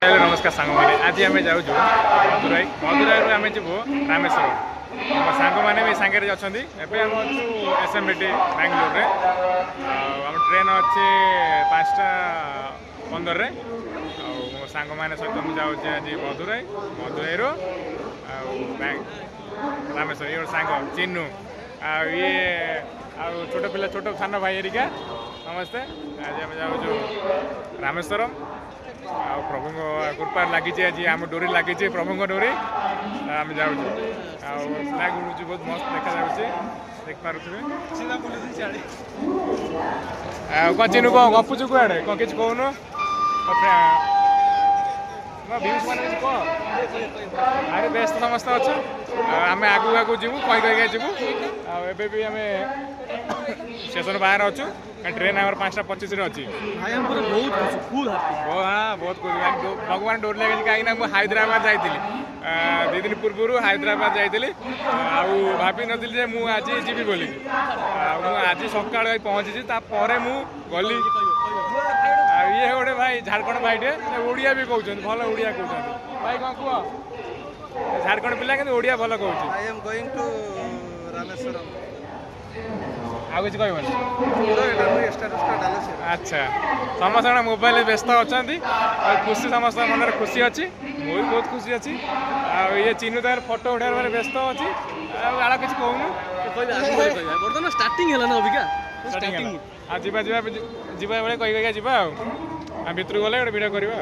नमस्कार सांग मैंने आज आम जाऊँ मदुराई मदुराई आम जीवु रामेश्वर सांग मैंने भी सांगे अच्छा एम अच्छु एसएमबीटी बेंगलोर आम ट्रेन अच्छे 5:15 मो सांग मैंने सहित मुझे जाऊँ आज मदुराई मदुराई रामेश्वर ये सांग चिन्नू ये छोट पिला छोट सान भाई एरिका नमस्ते आज आम जाऊँ रामेश्वरम प्रभु कृपा लगी आज आम डोरी लगी प्रभु डोरी आम जाऊँ गुड़ू बहुत मस्त देखा देख पारे कौन चिन्हू कौन गपुचु कड़े कौन किसी कहून भ्यूज मैंने कह अरे व्यस्त समस्त अच्छे आम आगू आगू जीवु कही जीवु एबे भी आम स्टेशन बाहर अच्छु ट्रेन आम 5:25 अच्छी बहुत भगवान डोर लगे कहीं मुझे हैदराबाद जाइली 2 दिन पूर्व हैदराबाद जाइली भाभी नी मुझे जी बोली आज सका पहुँची मु गली ये गोटे भाई झारखंड भाईटे ओडिया भी कहते भल ओडिया कहते भाई कौन कह झारखंड पिला कि ओडिया भल कहूँ आगे कह अच्छा समस्त मोबाइल व्यस्त अच्छा खुशी समस्त मन खुशी अच्छी मु भी बहुत खुशी अच्छी ये चिन्हू तार फोटो उठार व्यस्त अच्छी आड़ किसी कहूँ स्टार्टिंग है ना अबिका जीवा बेले कही भितर गले गोटे भिडियो करवा।